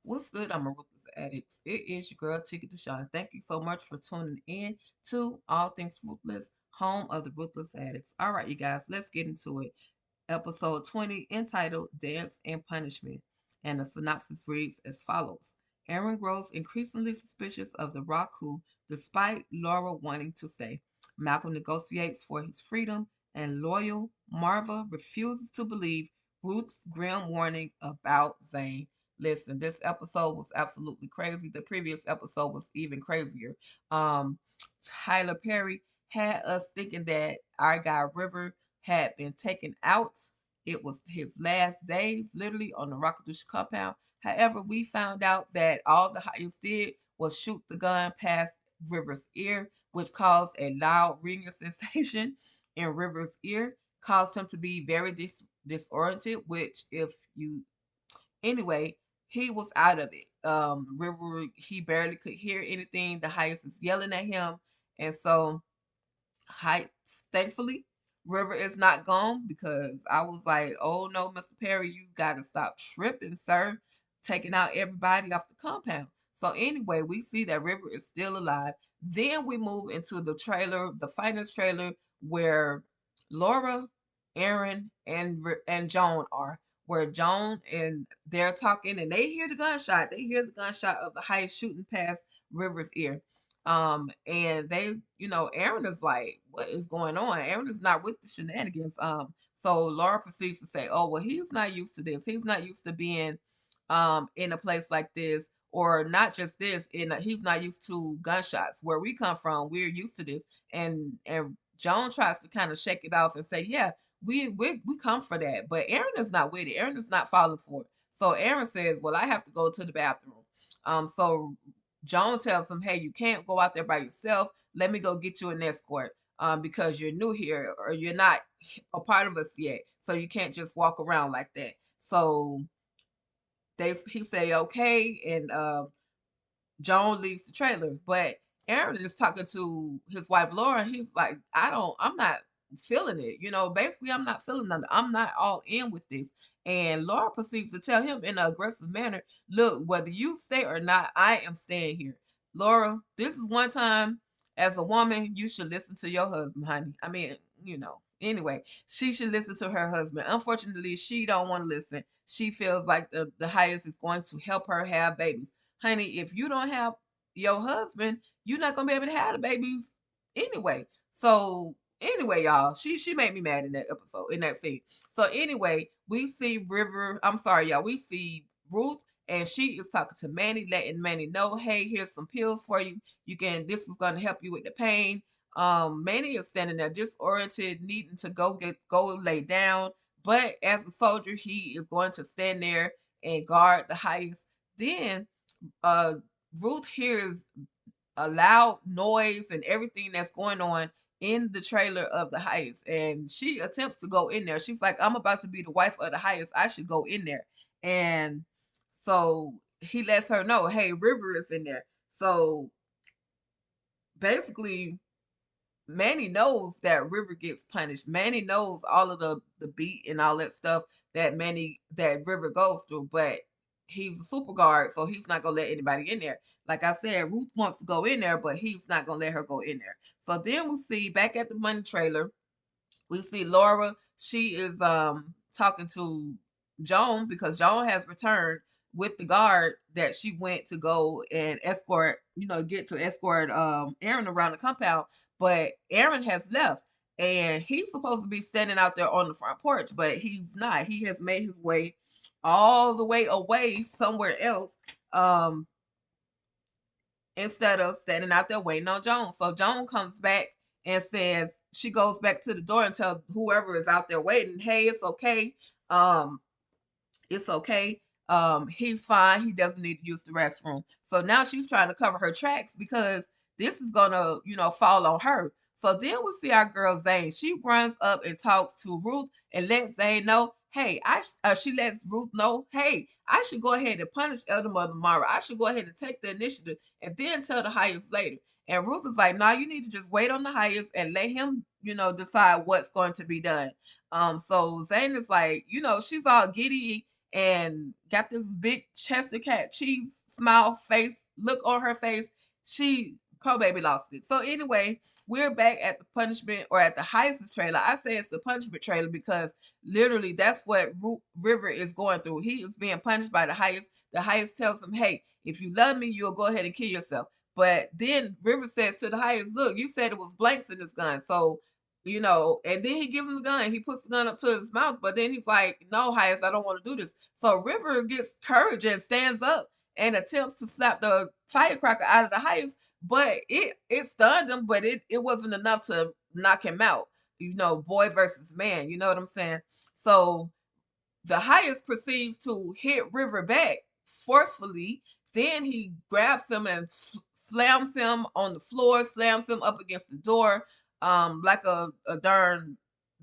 What's good? I'm a Ruthless Addicts. It is your girl, Ticket to Shine. Thank you so much for tuning in to All Things Ruthless, home of the Ruthless Addicts. All right, you guys, let's get into it. Episode 20, entitled Dance and Punishment. And the synopsis reads as follows. Aaron grows increasingly suspicious of the Raku despite Laura wanting to stay. Malcolm negotiates for his freedom, and loyal Marva refuses to believe Ruth's grim warning about Zane. Listen, this episode was absolutely crazy. The previous episode was even crazier. Um, Tyler Perry had us thinking that our guy River had been taken out. It was his last days, literally, on the Rockadoosh compound. However, we found out that all the Hayes did was shoot the gun past River's ear, which caused a loud ringing sensation in River's ear, caused him to be very disoriented, which, if you anyway, he was out of it. River, he barely could hear anything. The highest is yelling at him, and so, high, thankfully, River is not gone because I was like, "Oh no, Mr. Perry, you got to stop tripping, sir, taking out everybody off the compound." So anyway, we see that River is still alive. Then we move into the trailer, the finals trailer, where Laura, Aaron, and Joan are. Where Joan and they're talking, and they hear the gunshot. They hear the gunshot of the highest shooting past River's ear. And Aaron is like, what is going on? Aaron is not with the shenanigans. So Laura proceeds to say, oh, well, he's not used to this. He's not used to being in a place like this, or not just this, he's not used to gunshots. Where we come from, we're used to this. And Joan tries to kind of shake it off and say, yeah, we come for that. But Aaron is not with it. Aaron is not falling for it. So Aaron says, well, I have to go to the bathroom. So Joan tells him, hey, you can't go out there by yourself. Let me go get you an escort, because you're new here, or you're not a part of us yet. So you can't just walk around like that. So he say okay, and Joan leaves the trailer. But Aaron is talking to his wife Laura, and he's like, I'm not feeling it. Basically, I'm not feeling nothing. I'm not all in with this. And Laura proceeds to tell him in an aggressive manner, look, whether you stay or not, I am staying here. Laura, this is one time as a woman, you should listen to your husband, honey. I mean, anyway, she should listen to her husband. Unfortunately, she don't want to listen. She feels like the highest is going to help her have babies. Honey, if you don't have your husband, you're not gonna be able to have the babies anyway. So anyway, y'all, she made me mad in that episode, in that scene. So anyway, we see River. I'm sorry, y'all. We see Ruth, and she is talking to Manny, letting Manny know, hey, here's some pills for you. This is gonna help you with the pain. Manny is standing there disoriented, needing to go lay down. But as a soldier, he is going to stand there and guard the highest. Then uh Ruth hears a loud noise and everything that's going on in the trailer of the highest, and she attempts to go in there. She's like, I'm about to be the wife of the highest, I should go in there. And so he lets her know, hey, River is in there. So basically, Manny knows that River gets punished. Manny knows all of the beat and all that stuff that River goes through, but he's a super guard, so he's not gonna let anybody in there. Like I said, Ruth wants to go in there, but he's not gonna let her go in there. So then we see back at the money trailer, we see Laura. She is talking to Joan because Joan has returned with the guard that she went to go and escort, get to escort Aaron around the compound. But Aaron has left, and he's supposed to be standing out there on the front porch, but he's not. He has made his way all the way away somewhere else. Instead of standing out there waiting on Joan. So Joan comes back and says, she goes back to the door and tells whoever is out there waiting, hey, it's okay. Um, it's okay. He's fine. He doesn't need to use the restroom. So now she's trying to cover her tracks because this is gonna, fall on her. So then we see our girl Zane. She runs up and talks to Ruth and lets Zane know, hey, she lets Ruth know, hey, I should go ahead and punish Elder Mother Mara. I should go ahead and take the initiative and then tell the highest later. And Ruth is like, nah, you need to just wait on the highest and let him, decide what's going to be done. So Zane is like, she's all giddy and got this big Chester cat cheese smile face look on her face. She Pro Baby lost it. So anyway, we're back at the punishment or at the Heist's trailer. I say it's the punishment trailer because literally that's what River is going through. He is being punished by the Heist. The Heist tells him, "Hey, if you love me, you'll go ahead and kill yourself." But then River says to the Heist, "Look, you said it was blanks in this gun, so." And then he gives him the gun. He puts the gun up to his mouth, but then he's like, "No, Hayes, I don't want to do this." So River gets courage and stands up and attempts to slap the firecracker out of the Hayes, but it stunned him, but it wasn't enough to knock him out. Boy versus man. You know what I'm saying? So the highest proceeds to hit River back forcefully. Then he grabs him and slams him on the floor, slams him up against the door, like a darn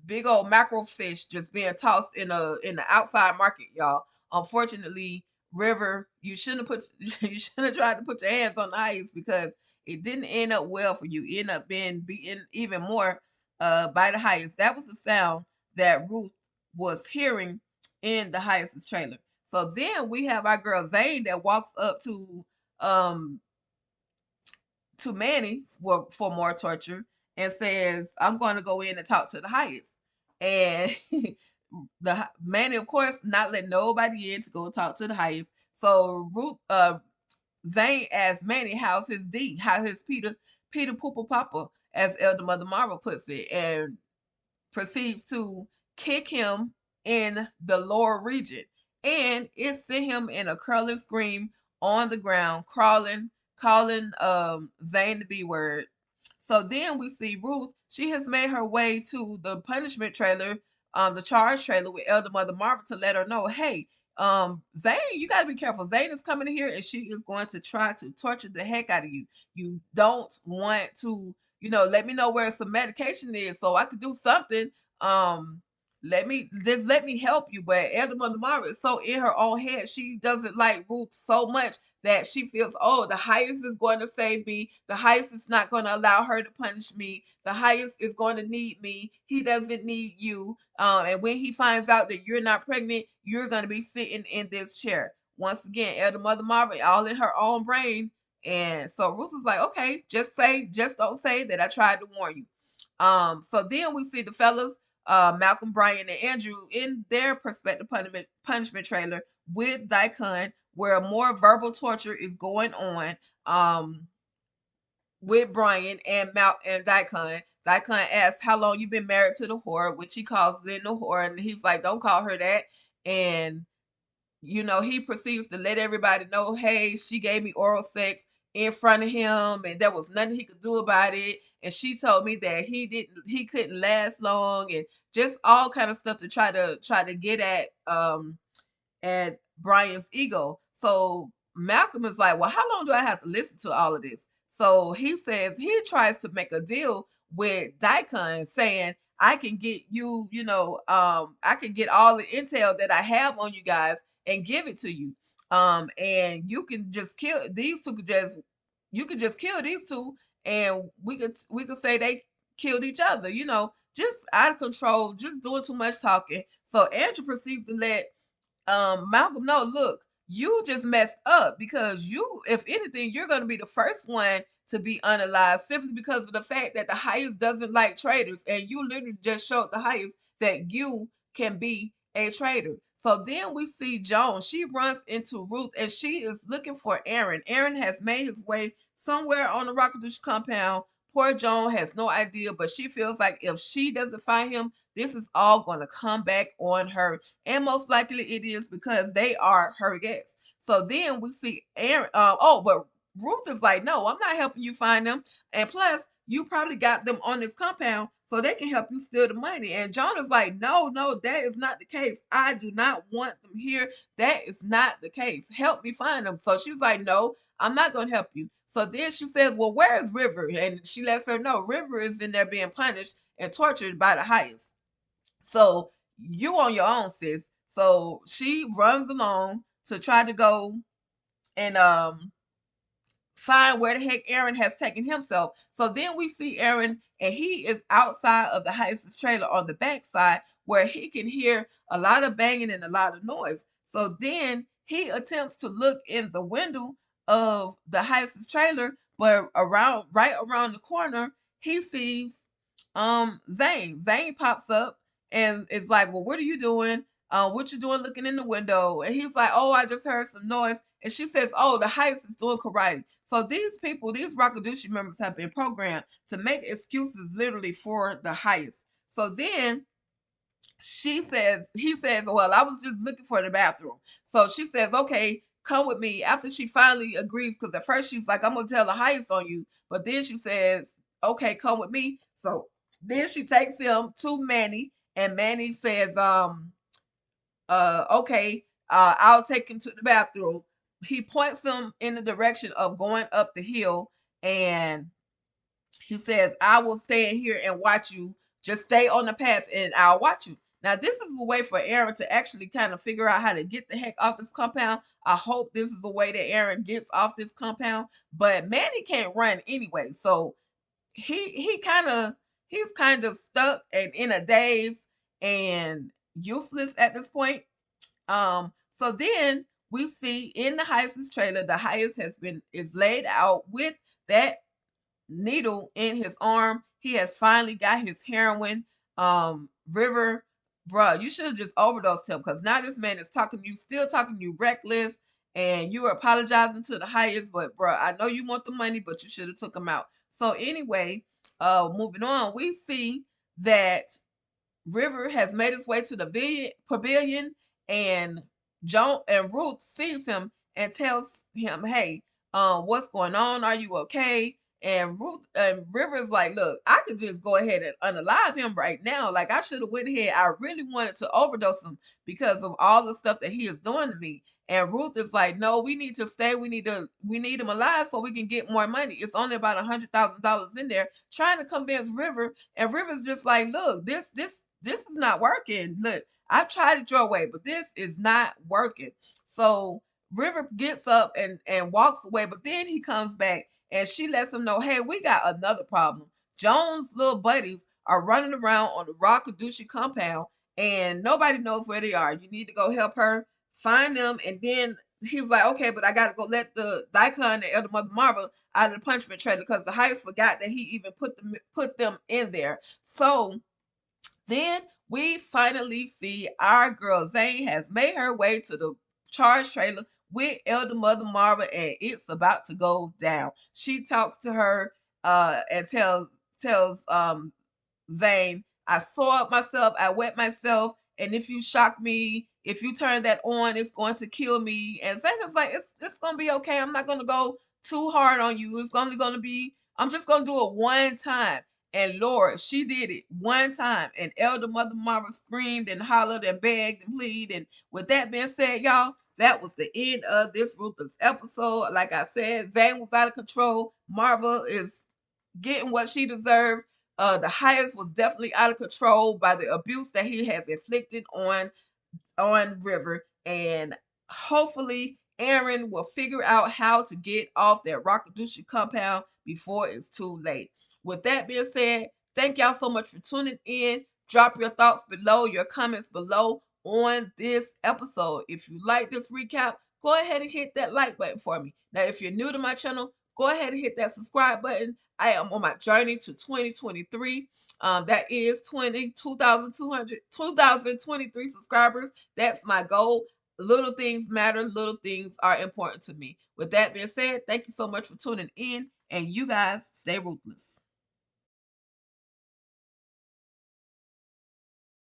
big old mackerel fish just being tossed in the outside market, y'all. Unfortunately, River, you shouldn't have you shouldn't have tried to put your hands on the ice because it didn't end up well for you. You end up being beaten even more by the highest. That was the sound that Ruth was hearing in the highest trailer. So then we have our girl Zane that walks up um to Manny for more torture and says, "I'm going to go in and talk to the highest." And the Manny, of course, not letting nobody in to go talk to the highest. So Zane asks Manny how's his D, how his Peter Poopa Papa, as Elder Mother Marvel puts it, and proceeds to kick him in the lower region. And it sent him in a curling scream on the ground, calling Zane the B word. So then we see Ruth. She has made her way to the punishment trailer, the charge trailer with Elder Mother Marvel to let her know, hey, Zane, you gotta be careful. Zane is coming in here and she is going to try to torture the heck out of you. You don't want to, let me know where some medication is so I could do something. Um, let me help you. But Elder Mother Marvel is so in her own head, she doesn't like Ruth so much that she feels, oh, the highest is going to save me. The highest is not going to allow her to punish me. The highest is going to need me. He doesn't need you. And when he finds out that you're not pregnant, you're going to be sitting in this chair. Once again, Elder Mother Marvel, all in her own brain. And so Ruth is like, okay, just don't say that I tried to warn you. So then we see the fellas, Malcolm, Brian, and Andrew in their prospective punishment trailer with Daikon, where more verbal torture is going on. With Brian and and Daikon. Daikon asks how long you've been married to the whore, which he calls Lynn the whore, and he's like, "Don't call her that." And he proceeds to let everybody know, hey, she gave me oral sex in front of him and there was nothing he could do about it. And she told me that he couldn't last long and just all kind of stuff to try to get at Brian's ego. So Malcolm is like, well, how long do I have to listen to all of this? So he says he tries to make a deal with Daikon saying, I can get you, I can get all the intel that I have on you guys and give it to you. And you can just kill these two, you could just kill these two and we could say they killed each other, just out of control, just doing too much talking. So Andrew proceeds to let Malcolm, no, look, you just messed up because if anything, you're going to be the first one to be unalived simply because of the fact that the highest doesn't like traitors. And you literally just showed the highest that you can be a traitor. So then we see Joan. She runs into Ruth and she is looking for Aaron. Aaron has made his way somewhere on the Rockadoosh compound. Poor Joan has no idea, but she feels like if she doesn't find him, this is all going to come back on her. And most likely it is because they are her guests. So then we see Aaron. But Ruth is like, no, I'm not helping you find them. And plus, you probably got them on this compound so they can help you steal the money. And John is like, no, that is not the case. I do not want them here. That is not the case. Help me find them. So she's like, no, I'm not going to help you. So then she says, well, where is River? And she lets her know River is in there being punished and tortured by the highest. So you on your own, sis. So she runs along to try to go and find where the heck Aaron has taken himself. So then we see Aaron and he is outside of the Heist's trailer on the backside where he can hear a lot of banging and a lot of noise. So then he attempts to look in the window of the heist's trailer, but right around the corner, he sees Zane. Zane pops up and is like, "Well, what are you doing? What you doing looking in the window?" And he's like, "Oh, I just heard some noise." And she says, "Oh, the heist is doing karate." So these people, these Rakadushi members, have been programmed to make excuses literally for the heist. So then he says, "Well, I was just looking for the bathroom." So she says, "Okay, come with me." After she finally agrees, because at first she's like, "I'm gonna tell the highest on you," but then she says, "Okay, come with me." So then she takes him to Manny, and Manny says, okay, I'll take him to the bathroom." He points him in the direction of going up the hill, and he says, "I will stand here and watch you. Just stay on the path and I'll watch you." Now, this is a way for Aaron to actually kind of figure out how to get the heck off this compound. I hope this is the way that Aaron gets off this compound. But Manny can't run anyway. So he's kind of stuck and in a daze and useless at this point. So then we see in the Heist's trailer, the Heist is laid out with that needle in his arm. He has finally got his heroin. River, bruh, you should have just overdosed him, because now this man is still talking to you reckless, and you are apologizing to the highest. But bruh, I know you want the money, but you should have took him out. So anyway, moving on, we see that River has made his way to the pavilion, and Ruth sees him and tells him, "Hey, what's going on? Are you okay?" And River's like, "Look, I could just go ahead and unalive him right now. Like, I should have went ahead. I really wanted to overdose him because of all the stuff that he is doing to me." And Ruth is like, "No, we need to stay. We need him alive so we can get more money. It's only about $100,000 in there." Trying to convince River, and River's just like, "Look, this is not working. Look, I've tried it your way, but this is not working." So River gets up and walks away, but then he comes back and she lets him know, "Hey, we got another problem. Joan's little buddies are running around on the Rakadushi compound, and nobody knows where they are. You need to go help her find them." And then he was like, "Okay, but I gotta go let the Daikon and Elder Mother Marvel out of the punishment trailer, because the Heights forgot that he even put them in there." So then we finally see our girl Zane has made her way to the charge trailer with Elder Mother Marva, and it's about to go down. She talks to her and tells Zane, "I saw it myself, I wet myself, and if you shock me, if you turn that on, it's going to kill me." And Zane is like, "It's gonna be okay. I'm not gonna go too hard on you. It's only gonna be, I'm just gonna do it one time." And Lord, she did it one time. And Elder Mother Marva screamed and hollered and begged and pleaded. And with that being said, y'all, that was the end of this Ruthless episode. Like I said, Zane was out of control. Marva is getting what she deserved. The highest was definitely out of control by the abuse that he has inflicted on River, and hopefully Aaron will figure out how to get off that Rakadushi compound before it's too late. With that being said, thank y'all so much for tuning in. Drop your thoughts below, your comments below on this episode. If you like this recap, go ahead and hit that like button for me. Now, if you're new to my channel, go ahead and hit that subscribe button. I am on my journey to 2023. That is 2,23 subscribers. That's my goal. Little things matter. Little things are important to me. With that being said, thank you so much for tuning in, and you guys stay ruthless.